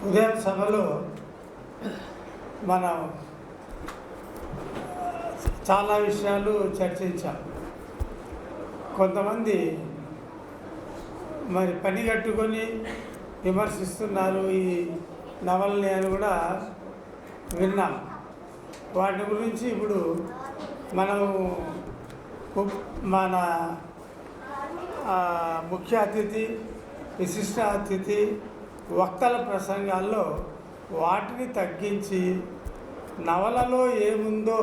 ఉదయం సభలో మనం చాలా విషయాలు చర్చించాం. కొంతమంది మరి పని కట్టుకొని విమర్శిస్తున్నారు ఈ నవల్ని అని కూడా విన్నాం. వాటి గురించి ఇప్పుడు మనం మన ముఖ్య అతిథి, విశిష్ట అతిథి వక్తల ప్రసంగాల్లో వాటిని తగ్గించి నవలలో ఏముందో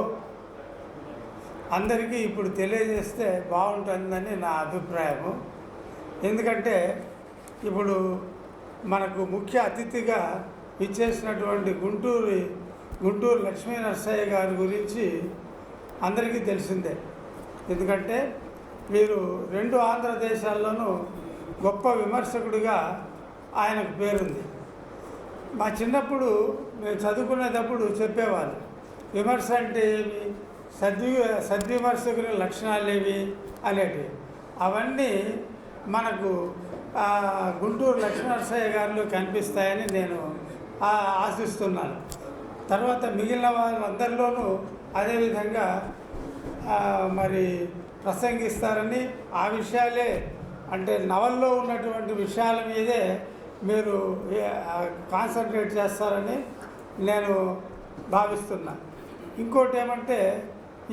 అందరికీ ఇప్పుడు తెలియజేస్తే బాగుంటుందని నా అభిప్రాయము. ఎందుకంటే ఇప్పుడు మనకు ముఖ్య అతిథిగా ఇచ్చేసినటువంటి గుంటూరు లక్ష్మీ నరసయ్య గారి గురించి అందరికీ తెలిసిందే. ఎందుకంటే వీరు 2 ఆంధ్ర దేశాల్లోనూ గొప్ప విమర్శకుడిగా ఆయనకు పేరుంది. మా చిన్నప్పుడు మేము చదువుకునేటప్పుడు చెప్పేవాళ్ళు, విమర్శ అంటే ఏమి, సద్విమర్శకుని లక్షణాలు ఏవి అనేటివి. అవన్నీ మనకు గుంటూరు లక్ష్మీనరసయ్య గారిలో కనిపిస్తాయని నేను ఆశిస్తున్నాను. తర్వాత మిగిలిన వాళ్ళందరిలోనూ అదేవిధంగా మరి ప్రసంగిస్తారని, ఆ విషయాలే అంటే నవల్లో ఉన్నటువంటి విషయాల మీదే మీరు కాన్సన్ట్రేట్ చేస్తారని నేను భావిస్తున్నా. ఇంకోటి ఏమంటే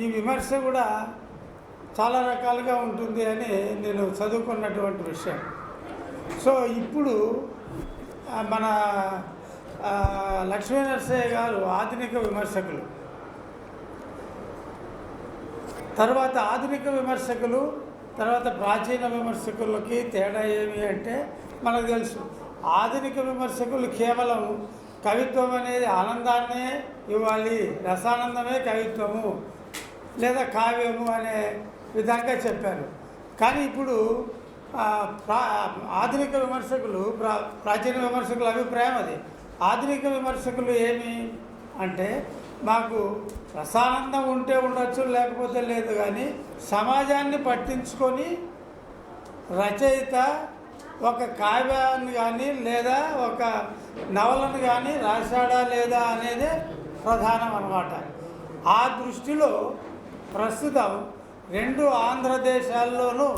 ఈ విమర్శ కూడా చాలా రకాలుగా ఉంటుంది అని నేను చదువుకున్నటువంటి విషయం. సో ఇప్పుడు మన లక్ష్మీ నరసయ్య గారు ఆధునిక విమర్శకులు. తర్వాత ఆధునిక విమర్శకులు తర్వాత ప్రాచీన విమర్శకులకి తేడా ఏమి అంటే మనకు తెలుసు. ఆధునిక విమర్శకులు కేవలం కవిత్వం అనేది ఆనందాన్నే ఇవ్వాలి, రసానందమే కవిత్వము లేదా కావ్యము అనే విధంగా చెప్పారు. కానీ ఇప్పుడు ఆధునిక విమర్శకులు ప్రాచీన విమర్శకుల అభిప్రాయం అది. ఆధునిక విమర్శకులు ఏమి అంటే మాకు రసానందం ఉంటే ఉండొచ్చు, లేకపోతే లేదు, కానీ సమాజాన్ని పట్టించుకొని రచయిత ఒక కావ్యాన్ని కానీ లేదా ఒక నవలను కానీ రాశాడా లేదా అనేదే ప్రధానం అన్నమాట. ఆ దృష్టిలో ప్రస్తుతం 2 ఆంధ్రదేశాల్లోనూ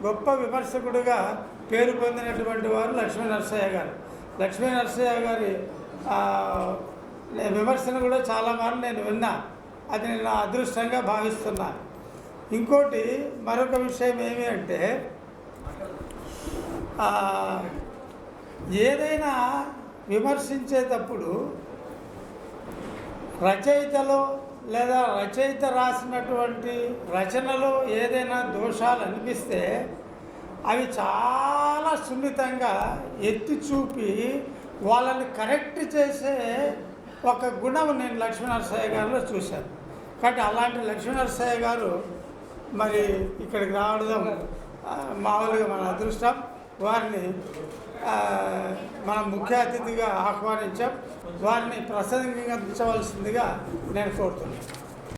గొప్ప విమర్శకుడిగా పేరు పొందినటువంటి వారు లక్ష్మీ నరసయ్య గారు. లక్ష్మీ నరసయ్య గారి విమర్శను కూడా చాలామంది నేను విన్నా. అది నేను అదృష్టంగా భావిస్తున్నా. ఇంకోటి మరొక విషయం ఏమి అంటే ఏదైనా విమర్శించేటప్పుడు రచయితలో లేదా రచయిత రాసినటువంటి రచనలో ఏదైనా దోషాలు అనిపిస్తే అవి చాలా సున్నితంగా ఎత్తి చూపి వాళ్ళని కరెక్ట్ చేసే ఒక గుణం నేను లక్ష్మీ నరసయ్య గారిలో చూశాను. కాబట్టి అలాంటి లక్ష్మీ నరసయ్య గారు మరి ఇక్కడికి రావడం మామూలుగా మన అదృష్టం. వారిని మనం ముఖ్య అతిథిగా ఆహ్వానించాం. వారిని ప్రసంగించవలసిందిగా నేను కోరుతున్నాను.